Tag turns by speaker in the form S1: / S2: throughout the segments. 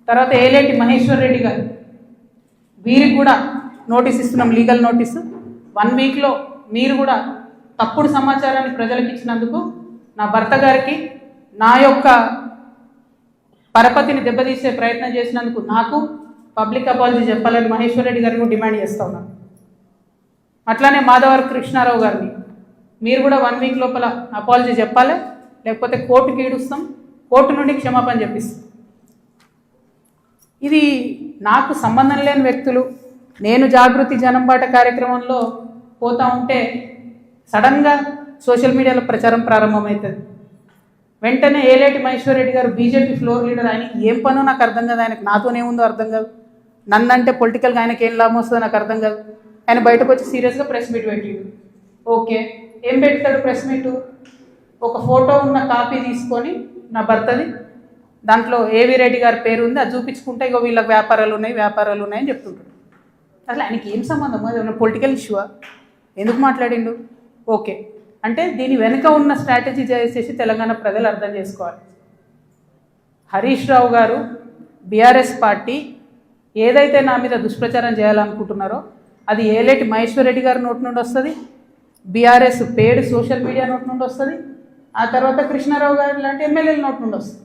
S1: తర్వాత ఏలేటి మహేశ్వర్ రెడ్డి గారు, వీరికి కూడా నోటీస్ ఇస్తున్నాం, లీగల్ నోటీసు. 1 వీక్లో మీరు కూడా తప్పుడు సమాచారాన్ని ప్రజలకు ఇచ్చినందుకు నా భర్త గారికి, నా యొక్క పరపతిని దెబ్బతీసే ప్రయత్నం చేసినందుకు నాకు పబ్లిక్ అపాలజీ చెప్పాలని మహేశ్వర్ రెడ్డి గారిని డిమాండ్ చేస్తూ ఉన్నాను. అట్లానే మాధవర్ కృష్ణారావు గారిని మీరు కూడా 1 వీక్ లోపల అపాలజీ చెప్పాలి, లేకపోతే కోర్టుకి ఈడుస్తాం, కోర్టు నుండి క్షమాపణ చెప్పిస్తాం. ఇది నాకు సంబంధం లేని వ్యక్తులు. నేను జాగృతి జనంబాట కార్యక్రమంలో పోతా ఉంటే సడన్గా సోషల్ మీడియాలో ప్రచారం ప్రారంభమవుతుంది. వెంటనే ఏలేటి మహేశ్వర్ రెడ్డి గారు బీజేపీ ఫ్లోర్ లీడర్, ఆయనకి ఏం పనో నాకు అర్థం కాదు, ఆయనకు నాతోనేముందో అర్థం కాదు, నన్నంటే పొలిటికల్గా ఆయనకి ఏం లాభం వస్తుందో నాకు అర్థం కాదు. ఆయన బయటకు వచ్చి సీరియస్గా ప్రెస్ మీట్ పెట్టిండు. ఓకే, ఏం పెడతాడు ప్రెస్ మీటు? ఒక ఫోటో ఉన్న కాపీ తీసుకొని నా భర్తది, దాంట్లో ఏవి రెడ్డి గారి పేరు ఉంది, అది చూపించుకుంటే ఇగో వీళ్ళకి వ్యాపారాలు ఉన్నాయని చెప్తుంటాడు. అసలు ఆయనకి ఏం సంబంధం? అది ఉన్న పొలిటికల్ ఇష్యూవా? ఎందుకు మాట్లాడిండు? ఓకే, అంటే దీని వెనుక ఉన్న స్ట్రాటజీ చేసేసి తెలంగాణ ప్రజలు అర్థం చేసుకోవాలి. హరీష్ రావు గారు, బీఆర్ఎస్ పార్టీ ఏదైతే నా మీద దుష్ప్రచారం చేయాలనుకుంటున్నారో అది ఏలేటి మహేశ్వర్ రెడ్డి గారి నోటి నుండి వస్తుంది, బీఆర్ఎస్ పేడ్ సోషల్ మీడియా నోటి నుండి వస్తుంది, ఆ తర్వాత కృష్ణారావు గారు లాంటి ఎమ్మెల్యేల నోటి నుండి వస్తుంది.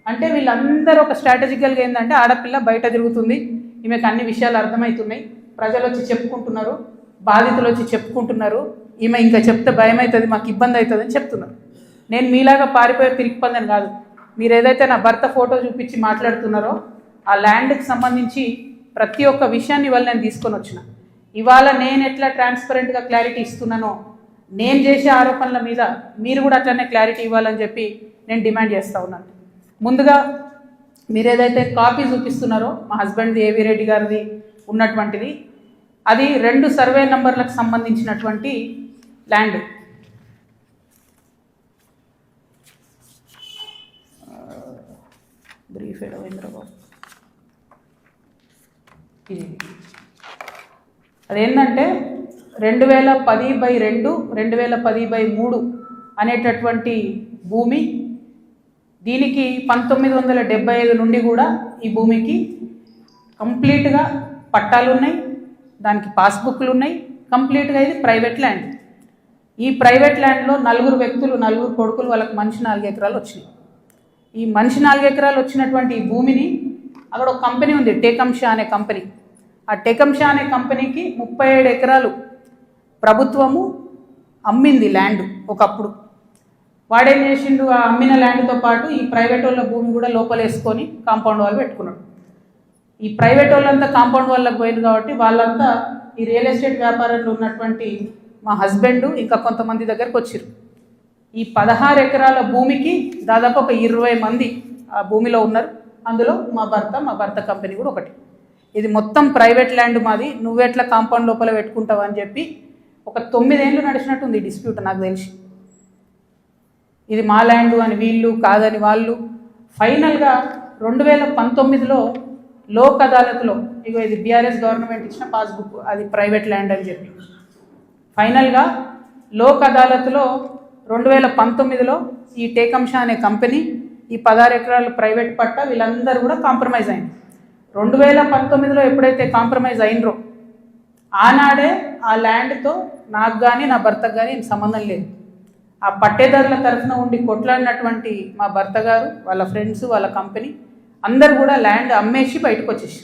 S1: అంటే వీళ్ళందరూ ఒక స్ట్రాటజికల్గా ఏంటంటే ఆడపిల్ల బయట తిరుగుతుంది, ఈమెకు అన్ని విషయాలు అర్థమవుతున్నాయి, ప్రజలు వచ్చి చెప్పుకుంటున్నారు, బాధితులు వచ్చి చెప్పుకుంటున్నారు, ఈమె ఇంకా చెప్తే భయం అవుతుంది, మాకు ఇబ్బంది అవుతుంది అని చెప్తున్నారు. నేను మీలాగా పారిపోయే పిరికిపందని కాదు. మీరు ఏదైతే నా భర్త ఫోటో చూపించి మాట్లాడుతున్నారో ఆ ల్యాండ్కి సంబంధించి ప్రతి ఒక్క విషయాన్ని ఇవాళ నేను తీసుకొని వచ్చిన. ఇవాళ నేను ఎట్లా ట్రాన్స్పరెంట్గా క్లారిటీ ఇస్తున్నానో నేను చేసే ఆరోపణల మీద మీరు కూడా అట్లనే క్లారిటీ ఇవ్వాలని చెప్పి నేను డిమాండ్ చేస్తూ ఉన్నాను. ముందుగా మీరు ఏదైతే కాపీ చూపిస్తున్నారో మా హస్బెండ్ది ఏవి రెడ్డి గారిది ఉన్నటువంటిది, అది 2 సర్వే నంబర్లకు సంబంధించినటువంటి ల్యాండ్. బ్రీఫ్ రవీంద్రబాబు ఇది అదేంటంటే 2010/2 2010/3 అనేటటువంటి భూమి. దీనికి 1975 నుండి కూడా ఈ భూమికి కంప్లీట్గా పట్టాలు ఉన్నాయి, దానికి పాస్బుక్లు ఉన్నాయి, కంప్లీట్గా ఇది ప్రైవేట్ ల్యాండ్. ఈ ప్రైవేట్ ల్యాండ్లో 4 వ్యక్తులు, 4 కొడుకులు, వాళ్ళకి మనిషి 4 ఎకరాలు వచ్చినాయి. ఈ మనిషి 4 ఎకరాలు వచ్చినటువంటి ఈ భూమిని అక్కడ ఒక కంపెనీ ఉంది, టేకంషా అనే కంపెనీ. ఆ టేకంషా అనే కంపెనీకి 37 ఎకరాలు ప్రభుత్వము అమ్మింది ల్యాండ్ ఒకప్పుడు. వాడేం చేసిండు, ఆ అమ్మిన ల్యాండ్తో పాటు ఈ ప్రైవేట్ వాళ్ళ భూమి కూడా లోపలేసుకొని కాంపౌండ్ వాళ్ళు పెట్టుకున్నాడు. ఈ ప్రైవేట్ వాళ్ళంతా కాంపౌండ్ వాళ్ళకి పోయింది కాబట్టి వాళ్ళంతా ఈ రియల్ ఎస్టేట్ వ్యాపారంలో ఉన్నటువంటి మా హస్బెండ్ ఇంకా కొంతమంది దగ్గరకు వచ్చారు. ఈ 16 ఎకరాల భూమికి దాదాపు ఒక 20 మంది ఆ భూమిలో ఉన్నారు. అందులో మా భర్త కంపెనీ కూడా ఒకటి. ఇది మొత్తం ప్రైవేట్ ల్యాండ్ మాది, నువ్వెట్లా కాంపౌండ్ లోపల పెట్టుకుంటావు అని చెప్పి ఒక 9 ఏళ్ళు నడిచినట్టుంది ఈ డిస్ప్యూట్ నాకు తెలిసి. ఇది మా ల్యాండ్ అని వీళ్ళు, కాదని వాళ్ళు. ఫైనల్గా 2019లో లోక్ అదాలత్లో ఇగో ఇది బీఆర్ఎస్ గవర్నమెంట్ ఇచ్చిన పాస్బుక్, అది ప్రైవేట్ ల్యాండ్ అని చెప్పి ఫైనల్గా లోక్ అదాలత్లో 2019లో ఈ టేకంషా అనే కంపెనీ ఈ 16 ఎకరాలు ప్రైవేట్ పట్ట వీళ్ళందరూ కూడా కాంప్రమైజ్ అయింది. 2019లో ఎప్పుడైతే కాంప్రమైజ్ అయినరో ఆనాడే ఆ ల్యాండ్తో నాకు కానీ నా భర్తకు కానీ సంబంధం లేదు. ఆ పట్టేదారుల తరఫున ఉండి కొట్లాడినటువంటి మా భర్త గారు, వాళ్ళ ఫ్రెండ్స్, వాళ్ళ కంపెనీ అందరు కూడా ల్యాండ్ అమ్మేసి బయటకు వచ్చేసి